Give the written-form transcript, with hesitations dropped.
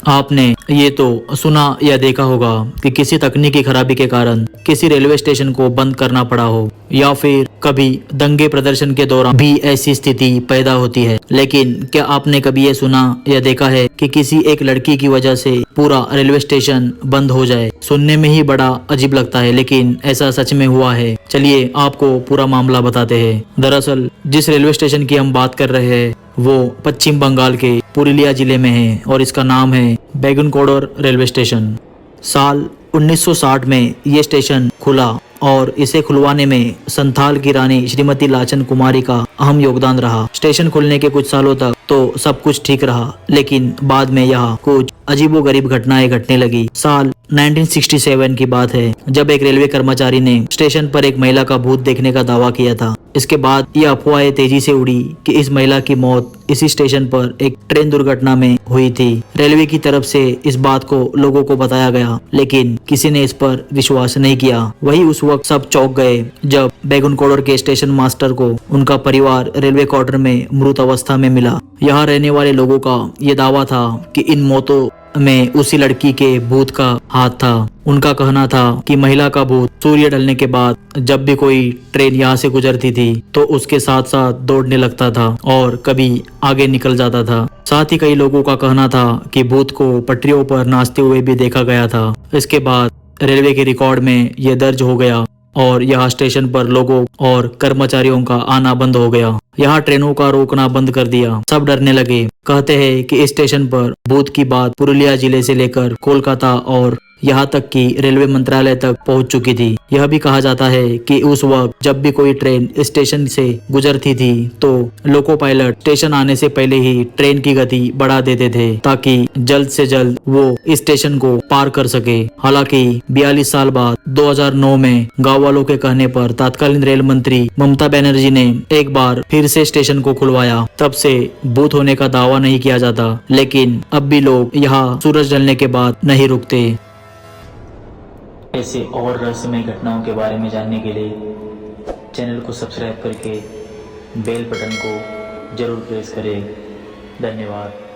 आपने ये तो सुना या देखा होगा कि किसी तकनीकी खराबी के कारण किसी रेलवे स्टेशन को बंद करना पड़ा हो, या फिर कभी दंगे प्रदर्शन के दौरान भी ऐसी स्थिति पैदा होती है। लेकिन क्या आपने कभी ये सुना या देखा है कि किसी एक लड़की की वजह से पूरा रेलवे स्टेशन बंद हो जाए? सुनने में ही बड़ा अजीब लगता है, लेकिन ऐसा सच में हुआ है। चलिए आपको पूरा मामला बताते हैं। दरअसल जिस रेलवे स्टेशन की हम बात कर रहे हैं वो पश्चिम बंगाल के पुरुलिया जिले में है और इसका नाम है बैगुनकोडर रेलवे स्टेशन। साल 1960 में ये स्टेशन खुला और इसे खुलवाने में संथाल की रानी श्रीमती लाचन कुमारी का अहम योगदान रहा। स्टेशन खुलने के कुछ सालों तक तो सब कुछ ठीक रहा, लेकिन बाद में यहाँ कुछ अजीबोगरीब घटनाएं घटने लगी। साल 1967 की बात है, जब एक रेलवे कर्मचारी ने स्टेशन पर एक महिला का भूत देखने का दावा किया था। इसके बाद ये अफवाहें तेजी से उड़ी कि इस महिला की मौत इसी स्टेशन पर एक ट्रेन दुर्घटना में हुई थी। रेलवे की तरफ से इस बात को लोगों को बताया गया, लेकिन किसी ने इस पर विश्वास नहीं किया। वही उस वक्त सब चौंक गए जब बैगुनकोडर के स्टेशन मास्टर को उनका परिवार रेलवे क्वार्टर में मृत अवस्था में मिला। यहाँ रहने वाले लोगों का ये दावा था कि इन मौतों में उसी लड़की के भूत का हाथ था। उनका कहना था कि महिला का भूत सूर्य ढलने के बाद जब भी कोई ट्रेन यहाँ से गुजरती थी तो उसके साथ साथ दौड़ने लगता था और कभी आगे निकल जाता था। साथ ही कई लोगों का कहना था कि भूत को पटरियों पर नाचते हुए भी देखा गया था। इसके बाद रेलवे के रिकॉर्ड में यह दर्ज हो गया और यहाँ स्टेशन पर लोगों और कर्मचारियों का आना बंद हो गया। यहाँ ट्रेनों का रोकना बंद कर दिया। सब डरने लगे। कहते हैं कि इस स्टेशन पर भूत की बात पुरुलिया जिले से लेकर कोलकाता और यहाँ तक कि रेलवे मंत्रालय तक पहुँच चुकी थी। यह भी कहा जाता है कि उस वक्त जब भी कोई ट्रेन स्टेशन से गुजरती थी तो लोको पायलट स्टेशन आने से पहले ही ट्रेन की गति बढ़ा देते थे ताकि जल्द से जल्द वो इस स्टेशन को पार कर सके। हालांकि 42 साल बाद 2009 में गाँव वालों के कहने पर तत्कालीन रेल मंत्री ममता बनर्जी ने एक बार फिर से स्टेशन को खुलवाया। तब से भूत होने का दावा नहीं किया जाता, लेकिन अब भी लोग यहाँ सूरज ढलने के बाद नहीं रुकते। ऐसे और रहस्यमय घटनाओं के बारे में जानने के लिए चैनल को सब्सक्राइब करके बेल बटन को जरूर प्रेस करें। धन्यवाद।